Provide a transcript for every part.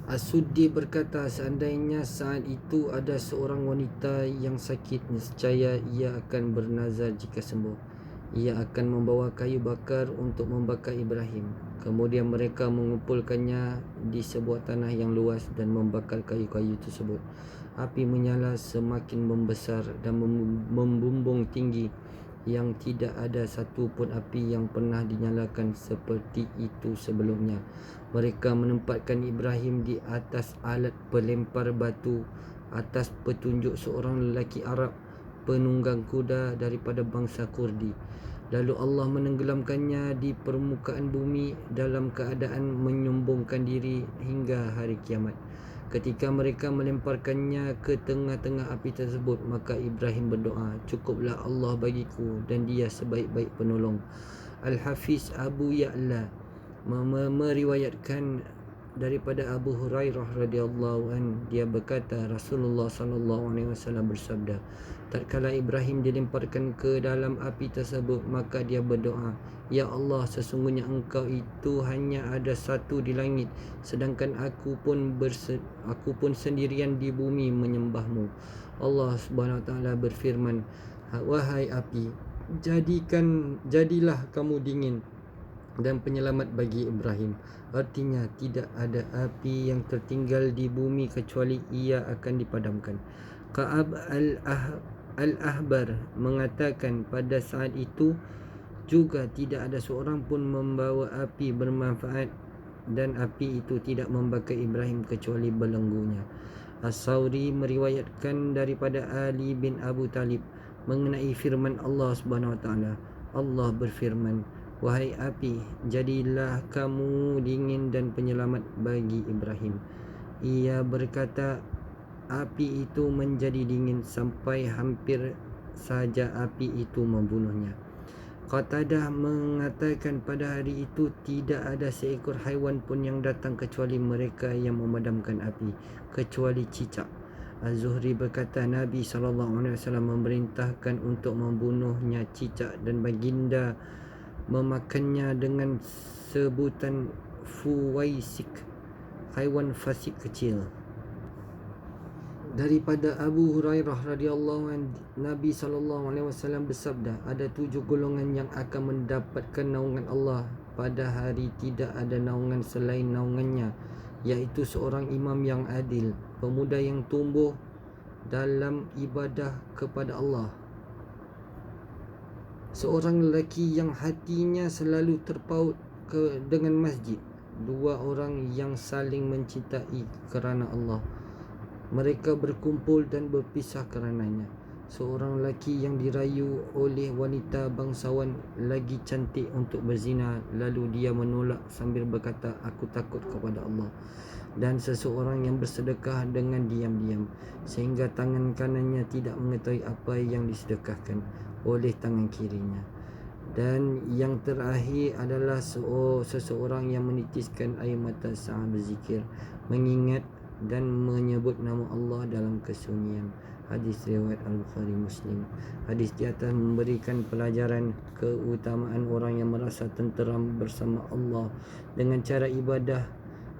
As-Suddi berkata, seandainya saat itu ada seorang wanita yang sakit, nescaya ia akan bernazar jika sembuh. Ia akan membawa kayu bakar untuk membakar Ibrahim. Kemudian mereka mengumpulkannya di sebuah tanah yang luas dan membakar kayu-kayu tersebut. Api menyala semakin membesar dan membumbung tinggi, yang tidak ada satu pun api yang pernah dinyalakan seperti itu sebelumnya. Mereka menempatkan Ibrahim di atas alat pelempar batu atas petunjuk seorang lelaki Arab, penunggang kuda daripada bangsa Kurdi. Lalu Allah menenggelamkannya di permukaan bumi dalam keadaan menyombongkan diri hingga hari kiamat. Ketika mereka melemparkannya ke tengah-tengah api tersebut, maka Ibrahim berdoa, cukuplah Allah bagiku dan dia sebaik-baik penolong. Al-Hafiz Abu Ya'la meriwayatkan daripada Abu Hurairah radhiyallahu an, dia berkata, Rasulullah sallallahu alaihi wasallam bersabda, tatkala Ibrahim dilemparkan ke dalam api tersebut, maka dia berdoa, ya Allah, sesungguhnya engkau itu hanya ada satu di langit, sedangkan aku pun sendirian di bumi menyembahmu. Allah Subhanahu wa taala berfirman, wahai api, jadilah kamu dingin dan penyelamat bagi Ibrahim. Artinya tidak ada api yang tertinggal di bumi kecuali ia akan dipadamkan. Ka'ab al-Ahbar mengatakan pada saat itu juga tidak ada seorang pun membawa api bermanfaat dan api itu tidak membakar Ibrahim kecuali belenggunya. As-Sawri meriwayatkan daripada Ali bin Abu Talib mengenai firman Allah Subhanahu wa taala. Allah berfirman, wahai api, jadilah kamu dingin dan penyelamat bagi Ibrahim. Ia berkata, api itu menjadi dingin sampai hampir saja api itu membunuhnya. Qatadah mengatakan pada hari itu tidak ada seekor haiwan pun yang datang kecuali mereka yang memadamkan api, kecuali cicak. Az-Zuhri berkata, Nabi SAW memerintahkan untuk membunuhnya cicak dan baginda memakannya dengan sebutan fuwaisik, haiwan fasik kecil. Daripada Abu Hurairah radhiyallahu anhu, Nabi SAW bersabda, ada 7 golongan yang akan mendapatkan naungan Allah pada hari tidak ada naungan selain naungannya, iaitu seorang imam yang adil, pemuda yang tumbuh dalam ibadah kepada Allah, seorang lelaki yang hatinya selalu terpaut dengan masjid, 2 orang yang saling mencintai kerana Allah, mereka berkumpul dan berpisah kerananya, seorang lelaki yang dirayu oleh wanita bangsawan lagi cantik untuk berzina, lalu dia menolak sambil berkata, aku takut kepada Allah, dan seseorang yang bersedekah dengan diam-diam sehingga tangan kanannya tidak mengetahui apa yang disedekahkan oleh tangan kirinya. Dan yang terakhir adalah seseorang yang menitiskan air mata saat berzikir, mengingat dan menyebut nama Allah dalam kesunyian. Hadis riwayat Al-Bukhari Muslim. Hadis di atas memberikan pelajaran keutamaan orang yang merasa tenteram bersama Allah dengan cara ibadah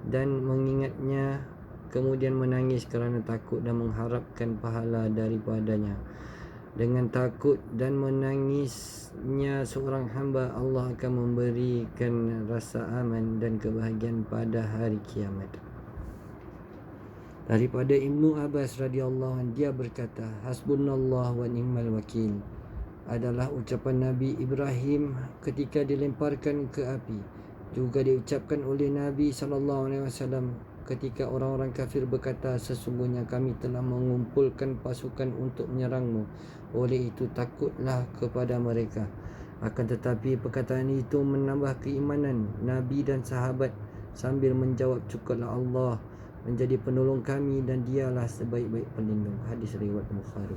dan mengingatnya, kemudian menangis kerana takut dan mengharapkan pahala daripadanya. Dengan takut dan menangisnya seorang hamba, Allah akan memberikan rasa aman dan kebahagiaan pada hari kiamat. Daripada Ibnu Abbas radhiyallahu anhu, dia berkata, hasbunallah wa ni'mal wakil adalah ucapan Nabi Ibrahim ketika dilemparkan ke api. Juga diucapkan oleh Nabi SAW ketika orang-orang kafir berkata, sesungguhnya kami telah mengumpulkan pasukan untuk menyerangmu, oleh itu takutlah kepada mereka. Akan tetapi perkataan itu menambah keimanan Nabi dan sahabat sambil menjawab, cukuplah Allah menjadi penolong kami dan dialah sebaik-baik pelindung. Hadis riwayat Bukhari.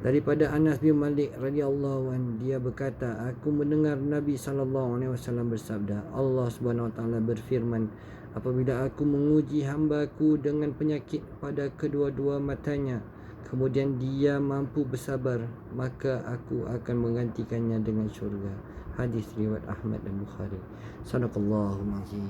Daripada Anas bin Malik radhiyallahu anhu, dia berkata, aku mendengar Nabi SAW bersabda, Allah Subhanahu wa taala berfirman, apabila aku menguji hamba-Ku dengan penyakit pada kedua-dua matanya, kemudian dia mampu bersabar, maka aku akan menggantikannya dengan syurga. Hadis riwayat Ahmad dan Bukhari. Sadaqallahul azim.